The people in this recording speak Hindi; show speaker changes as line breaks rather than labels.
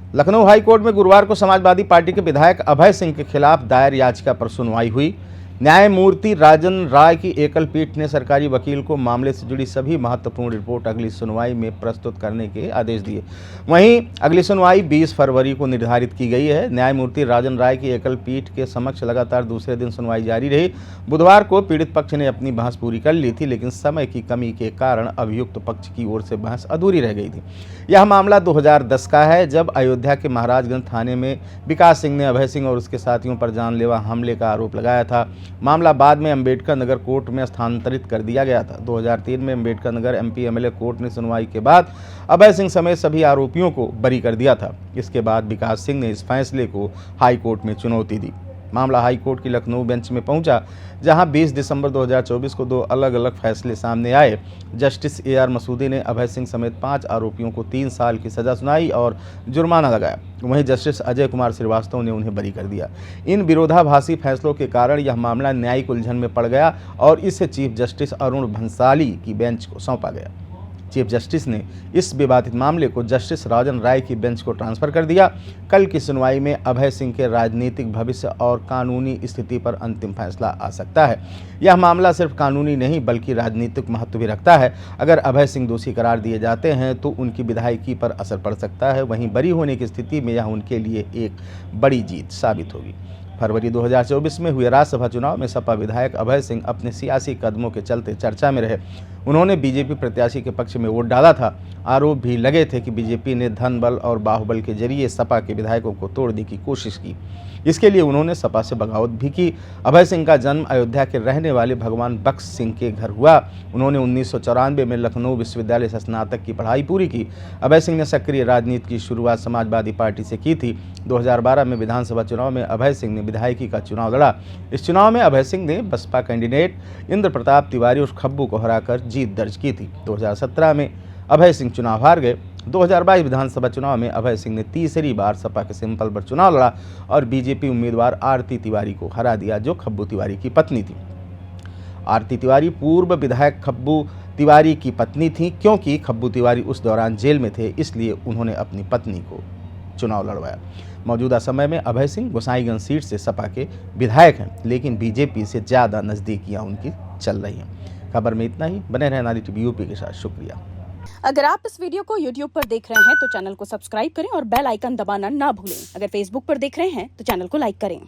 लखनऊ हाई कोर्ट में गुरुवार को समाजवादी पार्टी के विधायक अभय सिंह के खिलाफ दायर याचिका पर सुनवाई हुई। न्यायमूर्ति राजन राय की एकल पीठ ने सरकारी वकील को मामले से जुड़ी सभी महत्वपूर्ण रिपोर्ट अगली सुनवाई में प्रस्तुत करने के आदेश दिए। वहीं अगली सुनवाई 20 फरवरी को निर्धारित की गई है। न्यायमूर्ति राजन राय की एकल पीठ के समक्ष लगातार दूसरे दिन सुनवाई जारी रही। बुधवार को पीड़ित पक्ष ने अपनी बहस पूरी कर ली थी, लेकिन समय की कमी के कारण अभियुक्त पक्ष की ओर से बहस अधूरी रह गई थी। यह मामला 2010 का है, जब अयोध्या के महाराजगंज थाने में विकास सिंह ने अभय सिंह और उसके साथियों पर जानलेवा हमले का आरोप लगाया था। मामला बाद में अंबेडकर नगर कोर्ट में स्थानांतरित कर दिया गया था। 2003 में Ambedkar Nagar MP MLA court ने सुनवाई के बाद अभय सिंह समेत सभी आरोपियों को बरी कर दिया था। इसके बाद विकास सिंह ने इस फैसले को हाई कोर्ट में चुनौती दी। मामला हाई कोर्ट की लखनऊ बेंच में पहुंचा, जहां 20 दिसंबर 2024 को 2 अलग अलग फैसले सामने आए। जस्टिस AR मसूदी ने अभय सिंह समेत 5 आरोपियों को 3 साल की सजा सुनाई और जुर्माना लगाया। वहीं जस्टिस अजय कुमार श्रीवास्तव ने उन्हें बरी कर दिया। इन विरोधाभासी फैसलों के कारण यह मामला न्यायिक उलझन में पड़ गया और इसे चीफ जस्टिस अरुण भंसाली की बेंच को सौंपा गया। चीफ जस्टिस ने इस विवादित मामले को जस्टिस राजन राय की बेंच को ट्रांसफर कर दिया। कल की सुनवाई में अभय सिंह के राजनीतिक भविष्य और कानूनी स्थिति पर अंतिम फैसला आ सकता है। यह मामला सिर्फ कानूनी नहीं बल्कि राजनीतिक महत्व भी रखता है। अगर अभय सिंह दोषी करार दिए जाते हैं तो उनकी विधायकी पर असर पड़ सकता है। वहीं बरी होने की स्थिति में यह उनके लिए एक बड़ी जीत साबित होगी। फरवरी 2024 में हुए राज्यसभा चुनाव में सपा विधायक अभय सिंह अपने सियासी कदमों के चलते चर्चा में रहे। उन्होंने बीजेपी प्रत्याशी के पक्ष में वोट डाला था। आरोप भी लगे थे कि बीजेपी ने धन बल और बाहुबल के जरिए सपा के विधायकों को तोड़ने की कोशिश की। इसके लिए उन्होंने सपा से बगावत भी की। अभय सिंह का जन्म अयोध्या के रहने वाले भगवान बख्श सिंह के घर हुआ। उन्होंने 1994 में लखनऊ विश्वविद्यालय से स्नातक की पढ़ाई पूरी की। अभय सिंह ने सक्रिय राजनीति की शुरुआत समाजवादी पार्टी से की थी। 2012 में विधानसभा चुनाव में अभय सिंह ने विधायकी का चुनाव लड़ा। इस चुनाव में अभय सिंह ने बसपा कैंडिडेट इंद्र प्रताप तिवारी और खब्बू को हराकर जीत दर्ज की थी। 2017 में अभय सिंह चुनाव हार गए। 2022 विधानसभा चुनाव में अभय सिंह ने तीसरी बार सपा के सिंपल पर चुनाव लड़ा और बीजेपी उम्मीदवार आरती तिवारी को हरा दिया, जो खब्बू तिवारी की पत्नी थी। आरती तिवारी पूर्व विधायक खब्बू तिवारी की पत्नी थी। क्योंकि खब्बू तिवारी उस दौरान जेल में थे, इसलिए उन्होंने अपनी पत्नी को चुनाव लड़वाया। मौजूदा समय में अभय सिंह गोसाईगंज सीट से सपा के विधायक हैं, लेकिन बीजेपी से ज़्यादा नज़दीकियां उनकी चल रही हैं। खबर में इतना ही। बने रहें नारी टीवी यूपी के साथ। शुक्रिया।
अगर आप इस वीडियो को YouTube पर देख रहे हैं तो चैनल को सब्सक्राइब करें और बेल आइकन दबाना ना भूलें। अगर Facebook पर देख रहे हैं तो चैनल को लाइक करें।